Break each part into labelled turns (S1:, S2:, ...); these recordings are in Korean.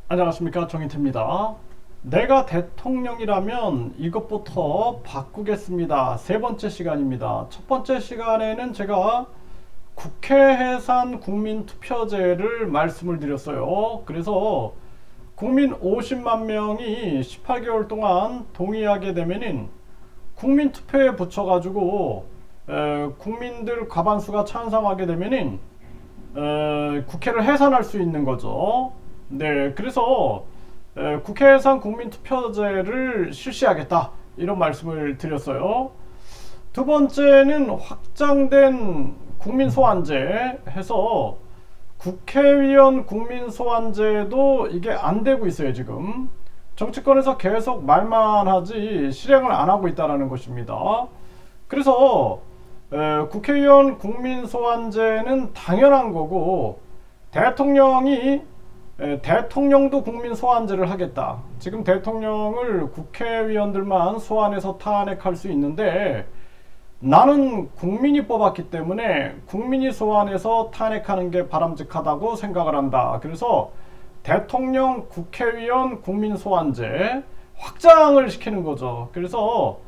S1: 안녕하십니까, 정인태입니다. 내가 대통령이라면 이것부터 바꾸겠습니다. 세 번째 시간입니다. 첫 번째 시간에는 제가 국회 해산 국민투표제를 말씀을 드렸어요. 그래서 국민 50만 명이 18개월 동안 동의하게 되면은 국민투표에 붙여가지고 국민들 과반수가 찬성하게 되면은 국회를 해산할 수 있는 거죠. 네, 그래서 국회 해산 국민투표제를 실시하겠다 이런 말씀을 드렸어요. 두 번째는 확장된 국민소환제 해서 국회의원 국민소환제도 이게 안 되고 있어요. 지금 정치권에서 계속 말만 하지 실행을 안 하고 있다는 것입니다. 그래서 국회의원 국민소환제는 당연한 거고, 대통령이 대통령도 국민소환제를 하겠다. 지금 대통령을 국회의원들만 소환해서 탄핵할 수 있는데, 나는 국민이 뽑았기 때문에 국민이 소환해서 탄핵하는 게 바람직하다고 생각을 한다. 그래서 대통령, 국회의원, 국민소환제 확장을 시키는 거죠. 그래서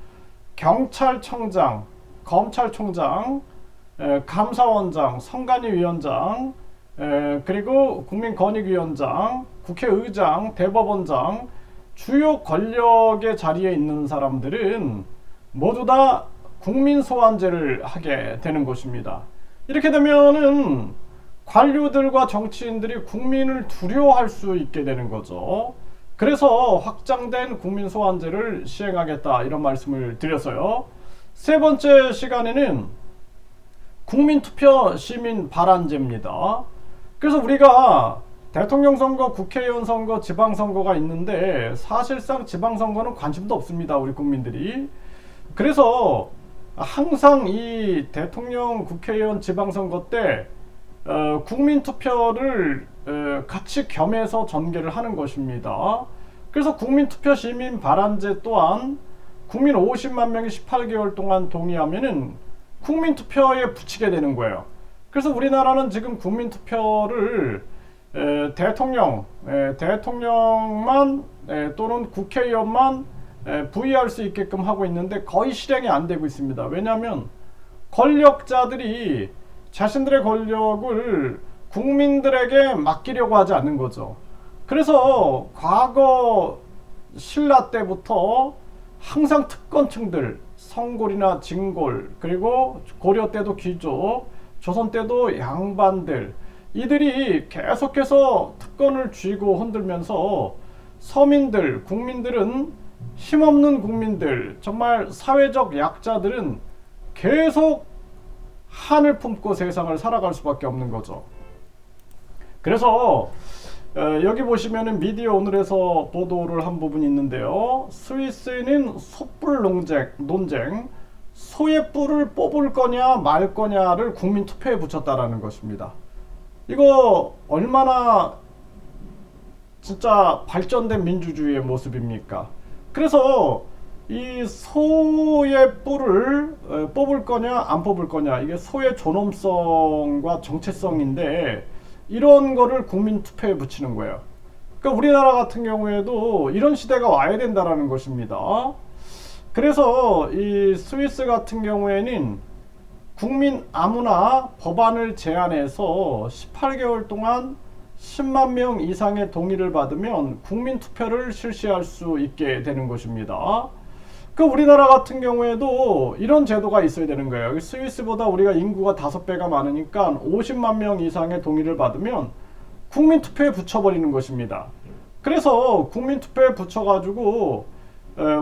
S1: 경찰청장, 검찰총장, 감사원장, 선관위위원장, 그리고 국민권익위원장, 국회의장, 대법원장, 주요 권력의 자리에 있는 사람들은 모두 다 국민소환제를 하게 되는 것입니다. 이렇게 되면은 관료들과 정치인들이 국민을 두려워할 수 있게 되는 거죠. 그래서 확장된 국민소환제를 시행하겠다 이런 말씀을 드렸어요. 세 번째 시간에는 국민투표 시민 발안제입니다. 그래서 우리가 대통령 선거, 국회의원 선거, 지방선거가 있는데 사실상 지방선거는 관심도 없습니다. 우리 국민들이. 그래서 항상 이 대통령, 국회의원, 지방선거 때 국민투표를 같이 겸해서 전개를 하는 것입니다. 그래서 국민투표 시민 발안제 또한 국민 50만 명이 18개월 동안 동의하면은 국민투표에 붙이게 되는 거예요. 그래서 우리나라는 지금 국민투표를 대통령만 또는 국회의원만 부의할 수 있게끔 하고 있는데 거의 실행이 안 되고 있습니다. 왜냐하면 권력자들이 자신들의 권력을 국민들에게 맡기려고 하지 않는 거죠. 그래서 과거 신라 때부터 항상 특권층들, 성골이나 진골, 그리고 고려 때도 귀족, 조선 때도 양반들, 이들이 계속해서 특권을 쥐고 흔들면서 서민들, 국민들은, 힘없는 국민들, 정말 사회적 약자들은 계속 한을 품고 세상을 살아갈 수밖에 없는 거죠. 그래서 여기 보시면은 미디어 오늘에서 보도를 한 부분이 있는데요. 스위스는 소뿔 논쟁, 소의 뿔을 뽑을 거냐 말 거냐를 국민 투표에 붙였다라는 것입니다. 이거 얼마나 진짜 발전된 민주주의의 모습입니까? 그래서 이 소의 뿔을 뽑을 거냐 안 뽑을 거냐, 이게 소의 존엄성과 정체성인데 이런 거를 국민 투표에 붙이는 거예요. 그러니까 우리나라 같은 경우에도 이런 시대가 와야 된다라는 것입니다. 그래서 이 스위스 같은 경우에는 국민 아무나 법안을 제안해서 18개월 동안 10만 명 이상의 동의를 받으면 국민 투표를 실시할 수 있게 되는 것입니다. 그 우리나라 같은 경우에도 이런 제도가 있어야 되는 거예요. 스위스보다 우리가 인구가 5배가 많으니까 50만 명 이상의 동의를 받으면 국민 투표에 붙여버리는 것입니다. 그래서 국민 투표에 붙여가지고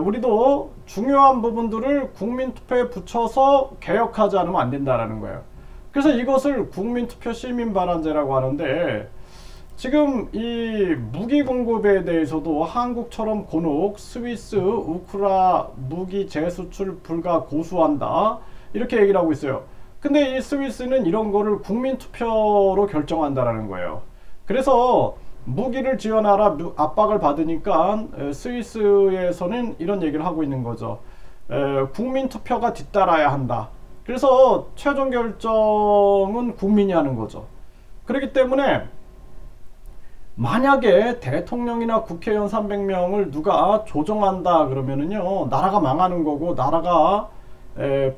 S1: 우리도 중요한 부분들을 국민투표에 붙여서 개혁하지 않으면 안 된다라는 거예요. 그래서 이것을 국민투표 시민발안제라고 하는데, 지금 이 무기 공급에 대해서도 한국처럼 곤혹, 스위스, 우크라 무기 재수출 불가 고수한다 이렇게 얘기를 하고 있어요. 근데 이 스위스는 이런 거를 국민투표로 결정한다라는 거예요. 그래서 무기를 지원하라 압박을 받으니까 스위스에서는 이런 얘기를 하고 있는 거죠. 국민 투표가 뒤따라야 한다. 그래서 최종 결정은 국민이 하는 거죠. 그렇기 때문에 만약에 대통령이나 국회의원 300명을 누가 조정한다 그러면은요, 나라가 망하는 거고 나라가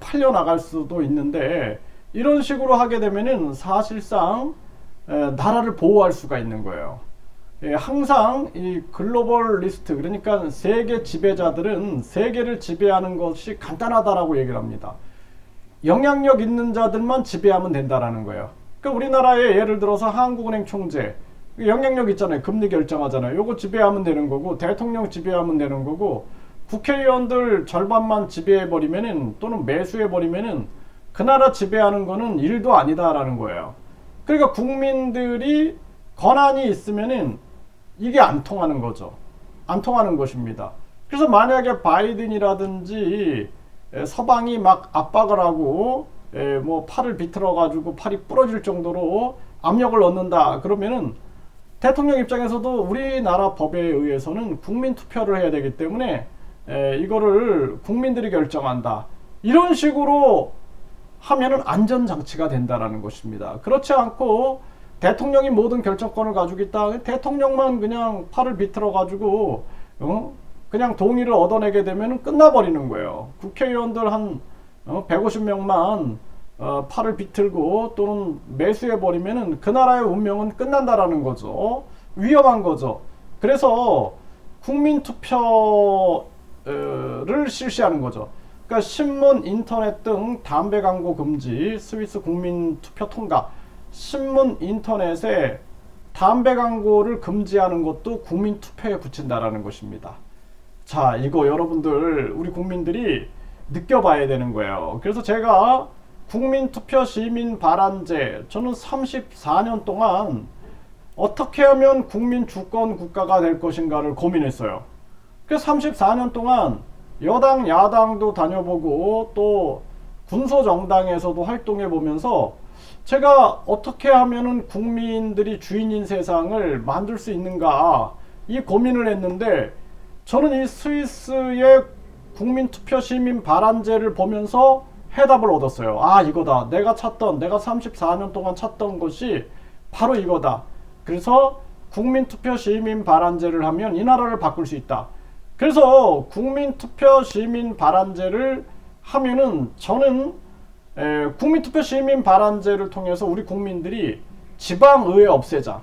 S1: 팔려 나갈 수도 있는데, 이런 식으로 하게 되면은 사실상 나라를 보호할 수가 있는 거예요. 항상 이 글로벌 리스트, 그러니까 세계 지배자들은 세계를 지배하는 것이 간단하다라고 얘기를 합니다. 영향력 있는 자들만 지배하면 된다라는 거예요. 그러니까 우리나라에 예를 들어서 한국은행 총재, 영향력 있잖아요. 금리 결정하잖아요. 요거 지배하면 되는 거고, 대통령 지배하면 되는 거고, 국회의원들 절반만 지배해버리면은, 또는 매수해버리면은 그 나라 지배하는 거는 일도 아니다라는 거예요. 그러니까 국민들이 권한이 있으면은 이게 안 통하는 거죠. 안 통하는 것입니다. 그래서 만약에 바이든이라든지 서방이 막 압박을 하고 뭐 팔을 비틀어 가지고 팔이 부러질 정도로 압력을 넣는다 그러면은, 대통령 입장에서도 우리나라 법에 의해서는 국민 투표를 해야 되기 때문에 이거를 국민들이 결정한다, 이런 식으로 하면은 안전장치가 된다라는 것입니다. 그렇지 않고 대통령이 모든 결정권을 가지고 있다, 대통령만 그냥 팔을 비틀어 가지고 그냥 동의를 얻어내게 되면 끝나버리는 거예요. 국회의원들 한 150명만 팔을 비틀고 또는 매수해버리면 그 나라의 운명은 끝난다라는 거죠. 위험한 거죠. 그래서 국민투표를 실시하는 거죠. 그러니까 신문, 인터넷 등 담배 광고 금지, 스위스 국민투표 통과. 신문, 인터넷에 담배 광고를 금지하는 것도 국민투표에 붙인다라는 것입니다. 자, 이거 여러분들, 우리 국민들이 느껴봐야 되는 거예요. 그래서 제가 국민투표 시민 발안제, 저는 34년 동안 어떻게 하면 국민 주권 국가가 될 것인가를 고민했어요. 그래서 34년 동안 여당 야당도 다녀보고 또 군소정당에서도 활동해 보면서 제가 어떻게 하면은 국민들이 주인인 세상을 만들 수 있는가, 이 고민을 했는데, 저는 이 스위스의 국민투표 시민 발안제를 보면서 해답을 얻었어요. 아, 이거다. 내가 34년 동안 찾던 것이 바로 이거다. 그래서 국민투표 시민 발안제를 하면 이 나라를 바꿀 수 있다. 그래서 국민투표 시민 발안제를 하면은, 저는 국민투표 시민 발안제를 통해서 우리 국민들이 지방의회 없애자,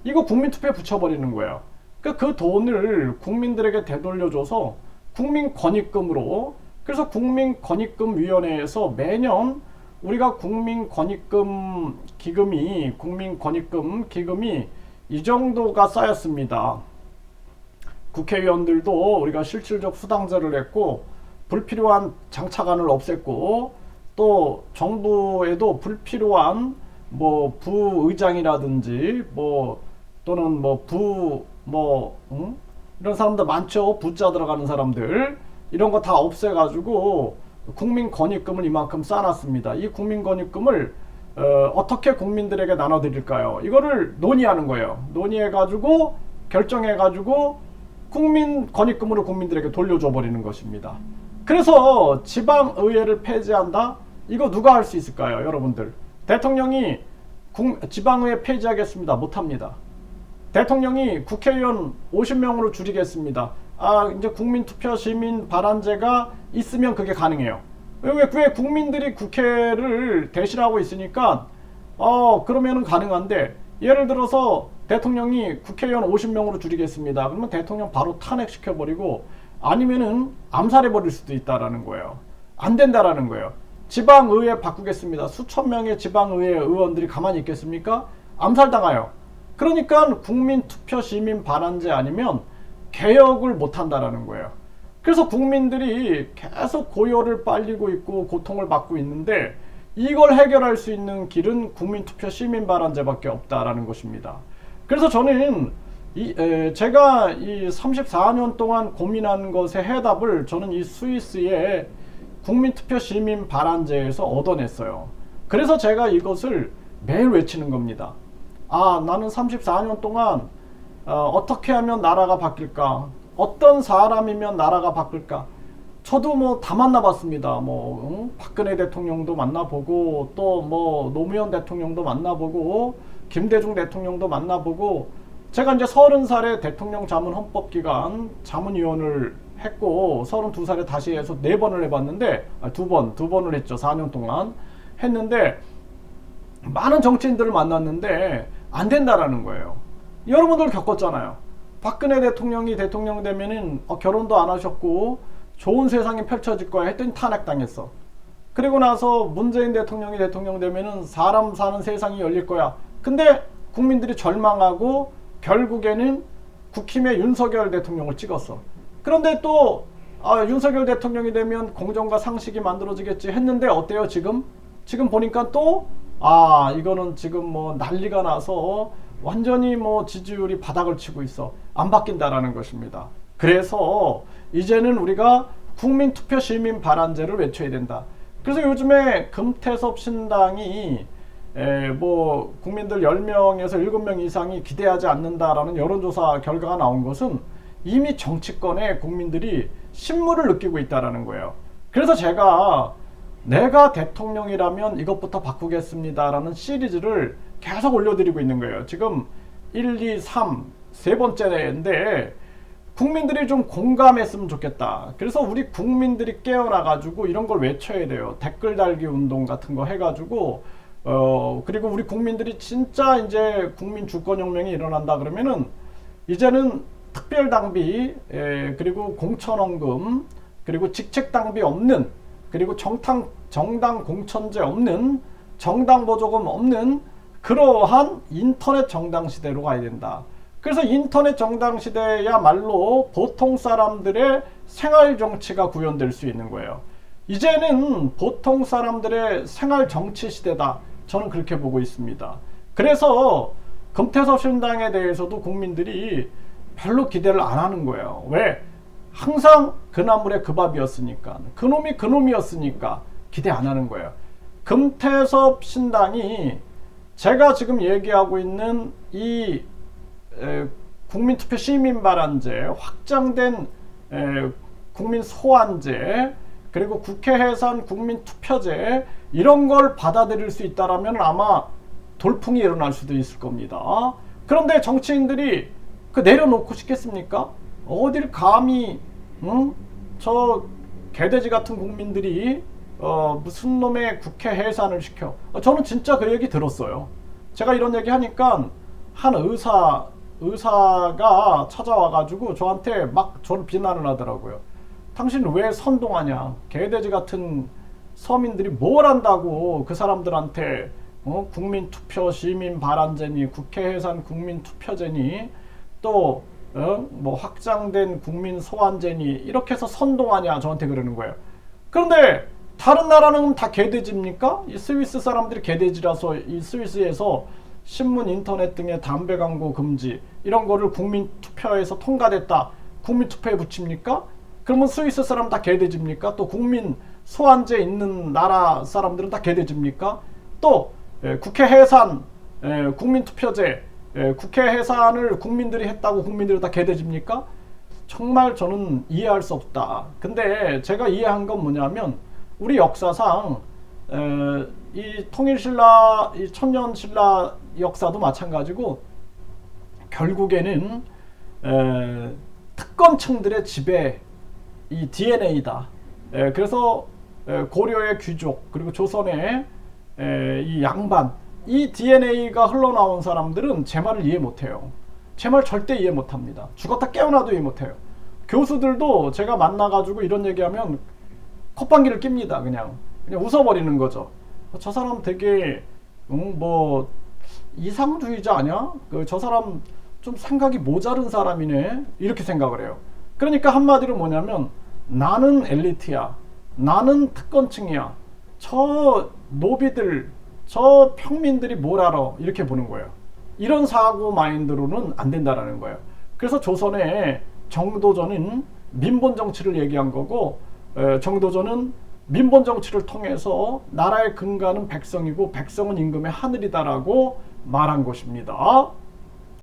S1: 이거 국민투표에 붙여버리는 거예요. 그러니까 그 돈을 국민들에게 되돌려줘서 국민권익금으로, 그래서 국민권익금위원회에서 매년 우리가 국민권익금 기금이 이 정도가 쌓였습니다. 국회의원들도 우리가 실질적 수당제를 했고, 불필요한 장차관을 없앴고, 또 정부에도 불필요한 뭐 부의장이라든지 뭐 또는 이런 사람들 많죠. 부자 들어가는 사람들, 이런 거 다 없애가지고 국민권익금을 이만큼 쌓아놨습니다. 이 국민권익금을 어떻게 국민들에게 나눠드릴까요? 이거를 논의하는 거예요. 논의해가지고 결정해가지고 국민권익금으로 국민들에게 돌려줘 버리는 것입니다. 그래서 지방의회를 폐지한다? 이거 누가 할 수 있을까요? 여러분들, 대통령이 지방의회 폐지하겠습니다. 못합니다. 대통령이 국회의원 50명으로 줄이겠습니다. 아, 이제 국민투표 시민 발안제가 있으면 그게 가능해요. 왜 국민들이 국회를 대신하고 있으니까 그러면은 가능한데, 예를 들어서 대통령이 국회의원 50명으로 줄이겠습니다. 그러면 대통령 바로 탄핵시켜버리고 아니면은 암살해버릴 수도 있다라는 거예요. 안 된다라는 거예요. 지방의회 바꾸겠습니다. 수천 명의 지방의회 의원들이 가만히 있겠습니까? 암살당해요. 그러니까 국민투표 시민 발안제 아니면 개혁을 못한다라는 거예요. 그래서 국민들이 계속 고열을 빨리고 있고 고통을 받고 있는데, 이걸 해결할 수 있는 길은 국민투표 시민 발안제밖에 없다라는 것입니다. 그래서 저는 제가 이 34년 동안 고민한 것의 해답을 저는 이 스위스의 국민투표 시민 발안제에서 얻어냈어요. 그래서 제가 이것을 매일 외치는 겁니다. 아, 나는 34년 동안 어떻게 하면 나라가 바뀔까? 어떤 사람이면 나라가 바뀔까? 저도 뭐 다 만나봤습니다. 박근혜 대통령도 만나보고, 또 노무현 대통령도 만나보고, 김대중 대통령도 만나보고, 제가 이제 30살에 대통령 자문 헌법기관 자문위원을 했고 32살에 다시 해서 4번을 해봤는데 두 번을 했죠. 4년 동안 했는데 많은 정치인들을 만났는데 안 된다라는 거예요. 여러분들 겪었잖아요. 박근혜 대통령이 대통령 되면은 결혼도 안 하셨고 좋은 세상이 펼쳐질 거야 했더니 탄핵당했어. 그리고 나서 문재인 대통령이 대통령 되면은 사람 사는 세상이 열릴 거야. 근데 국민들이 절망하고 결국에는 국힘의 윤석열 대통령을 찍었어. 그런데 또 윤석열 대통령이 되면 공정과 상식이 만들어지겠지 했는데 어때요 지금? 지금 보니까 또 이거는 지금 뭐 난리가 나서 완전히 뭐 지지율이 바닥을 치고 있어. 안 바뀐다라는 것입니다. 그래서 이제는 우리가 국민투표 시민 발안제를 외쳐야 된다. 그래서 요즘에 금태섭 신당이 뭐 국민들 10명에서 7명 이상이 기대하지 않는다라는 여론조사 결과가 나온 것은 이미 정치권에 국민들이 신물을 느끼고 있다라는 거예요. 그래서 내가 대통령이라면 이것부터 바꾸겠습니다라는 시리즈를 계속 올려드리고 있는 거예요. 지금 1, 2, 3, 세 번째인데 국민들이 좀 공감했으면 좋겠다. 그래서 우리 국민들이 깨어나가지고 이런 걸 외쳐야 돼요. 댓글 달기 운동 같은 거 해가지고 그리고 우리 국민들이 진짜 이제 국민 주권혁명이 일어난다 그러면은 이제는 특별당비 그리고 공천원금 그리고 직책당비 없는 그리고 정당 공천제 없는 정당 보조금 없는 그러한 인터넷 정당 시대로 가야 된다. 그래서 인터넷 정당 시대야말로 보통 사람들의 생활 정치가 구현될 수 있는 거예요. 이제는 보통 사람들의 생활 정치 시대다. 저는 그렇게 보고 있습니다. 그래서 금태섭 신당에 대해서도 국민들이 별로 기대를 안 하는 거예요. 왜? 항상 그 나물에 그 밥이었으니까, 그놈이 그놈이었으니까 기대 안 하는 거예요. 금태섭 신당이 제가 지금 얘기하고 있는 이 국민투표 시민발안제, 확장된 국민 소환제, 그리고 국회 해산 국민투표제 이런 걸 받아들일 수 있다라면 아마 돌풍이 일어날 수도 있을 겁니다. 그런데 정치인들이 내려놓고 싶겠습니까? 어딜 감히 저 개돼지 같은 국민들이 무슨 놈의 국회 해산을 시켜. 저는 진짜 그 얘기 들었어요. 제가 이런 얘기 하니까 한 의사가 찾아와가지고 저한테 막 저를 비난을 하더라고요. 당신 왜 선동하냐? 개돼지 같은 서민들이 뭘 한다고 그 사람들한테 국민투표 시민발안제니 국회 해산 국민투표제니 또 뭐 확장된 국민소환제니 이렇게 해서 선동하냐 저한테 그러는 거예요. 그런데 다른 나라는 다 개돼지입니까? 이 스위스 사람들이 개돼지라서 이 스위스에서 신문, 인터넷 등의 담배 광고 금지 이런 거를 국민투표에서 통과됐다. 국민투표에 붙입니까? 그러면 스위스 사람 다 개돼지입니까? 또 국민 소환제 있는 나라 사람들은 다 개돼지입니까? 또 국회 해산, 국민투표제, 국회 해산을 국민들이 했다고 국민들이 다 개돼지입니까? 정말 저는 이해할 수 없다. 근데 제가 이해한 건 뭐냐면 우리 역사상 이 통일신라, 이 천년신라 역사도 마찬가지고 결국에는 특권층들의 지배, 이 DNA다. 그래서 고려의 귀족 그리고 조선의 이 양반 이 DNA가 흘러나온 사람들은 제 말을 이해 못해요. 제 말 절대 이해 못합니다. 죽었다 깨어나도 이해 못해요. 교수들도 제가 만나가지고 이런 얘기하면 콧방귀를 낍니다. 그냥 웃어버리는 거죠. 저 사람 되게 뭐 이상주의자 아니야? 저 사람 좀 생각이 모자른 사람이네 이렇게 생각을 해요. 그러니까 한마디로 뭐냐면 나는 엘리트야, 나는 특권층이야, 저 노비들 저 평민들이 뭘 알아 이렇게 보는 거예요. 이런 사고 마인드로는 안 된다라는 거예요. 그래서 조선의 정도전은 민본 정치를 얘기한 거고 정도전은 민본 정치를 통해서 나라의 근간은 백성이고 백성은 임금의 하늘이다라고 말한 것입니다.